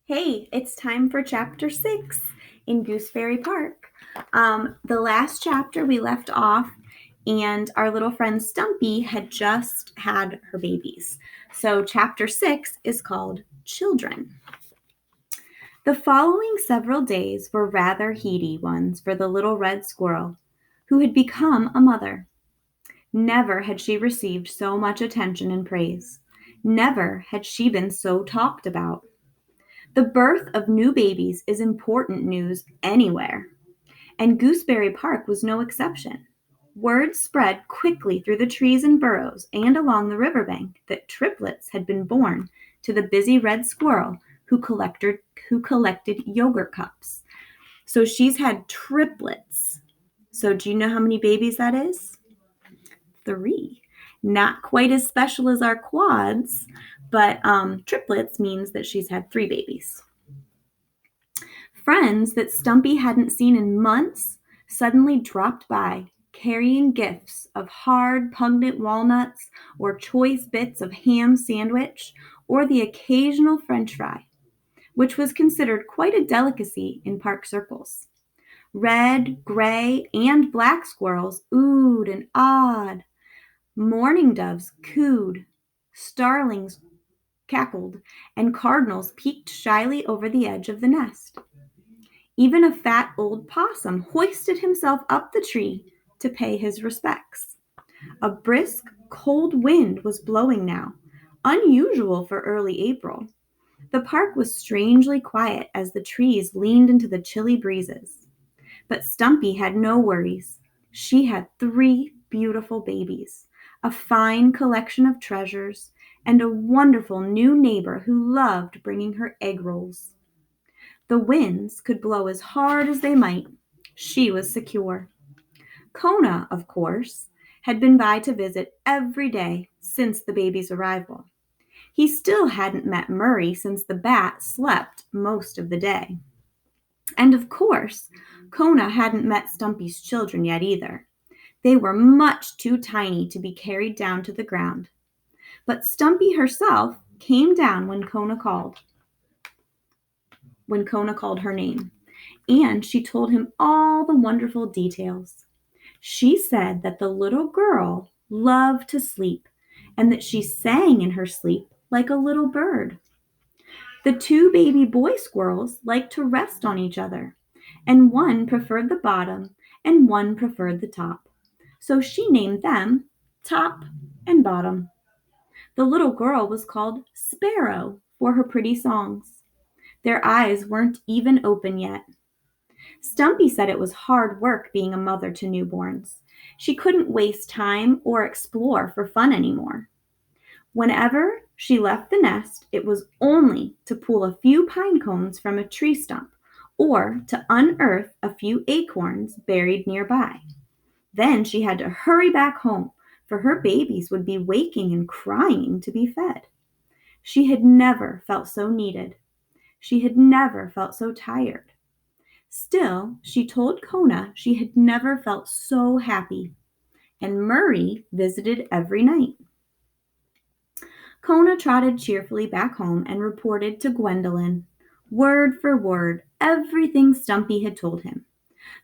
Hey, it's time for chapter 6 in Gooseberry Park. The last chapter we left off, and our little friend Stumpy had just had her babies. So, chapter 6 is called Children. The following several days were rather heady ones for the little red squirrel, who had become a mother. Never had she received so much attention and praise. Never had she been so talked about. The birth of new babies is important news anywhere, and Gooseberry Park was no exception. Word spread quickly through the trees and burrows and along the riverbank that triplets had been born to the busy red squirrel who collected yogurt cups. So she's had triplets. So do you know how many babies that is? 3. Not quite as special as our quads, but triplets means that she's had 3 babies. Friends that Stumpy hadn't seen in months suddenly dropped by, carrying gifts of hard, pungent walnuts or choice bits of ham sandwich or the occasional French fry, which was considered quite a delicacy in park circles. Red, gray, and black squirrels oohed and awed. Mourning doves cooed, starlings cackled, and cardinals peeked shyly over the edge of the nest. Even a fat old possum hoisted himself up the tree to pay his respects. A brisk, cold wind was blowing now, unusual for early April. The park was strangely quiet as the trees leaned into the chilly breezes. But Stumpy had no worries. She had 3 beautiful babies, a fine collection of treasures, and a wonderful new neighbor who loved bringing her egg rolls. The winds could blow as hard as they might. She was secure. Kona, of course, had been by to visit every day since the baby's arrival. He still hadn't met Murray since the bat slept most of the day. And of course, Kona hadn't met Stumpy's children yet either. They were much too tiny to be carried down to the ground. But Stumpy herself came down when Kona called her name, and she told him all the wonderful details. She said that the little girl loved to sleep and that she sang in her sleep like a little bird. The 2 baby boy squirrels liked to rest on each other, and one preferred the bottom and one preferred the top. So she named them Top and Bottom. The little girl was called Sparrow for her pretty songs. Their eyes weren't even open yet. Stumpy said it was hard work being a mother to newborns. She couldn't waste time or explore for fun anymore. Whenever she left the nest, it was only to pull a few pine cones from a tree stump or to unearth a few acorns buried nearby. Then she had to hurry back home, for her babies would be waking and crying to be fed. She had never felt so needed. She had never felt so tired. Still, she told Kona she had never felt so happy, and Murray visited every night. Kona trotted cheerfully back home and reported to Gwendolyn, word for word, everything Stumpy had told him.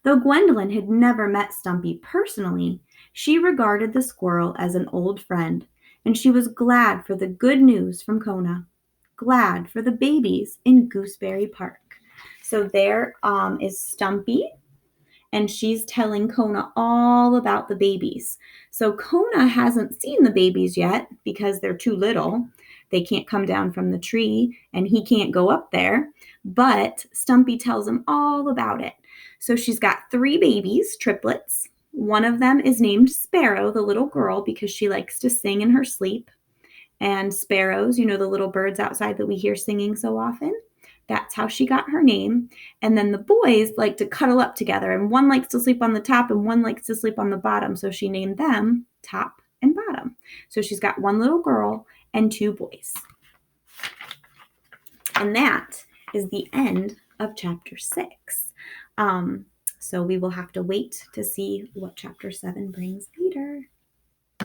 Though Gwendolyn had never met Stumpy personally, she regarded the squirrel as an old friend, and she was glad for the good news from Kona, glad for the babies in Gooseberry Park. So there is Stumpy, and she's telling Kona all about the babies. So Kona hasn't seen the babies yet because they're too little. They can't come down from the tree, and he can't go up there. But Stumpy tells him all about it. So she's got 3 babies, triplets. One of them is named Sparrow, the little girl, because she likes to sing in her sleep. And sparrows, the little birds outside that we hear singing so often, that's how she got her name. And then the boys like to cuddle up together, and one likes to sleep on the top and one likes to sleep on the bottom. So she named them Top and Bottom. So she's got 1 little girl and 2 boys. And that is the end of chapter 6. So we will have to wait to see what chapter 7 brings later.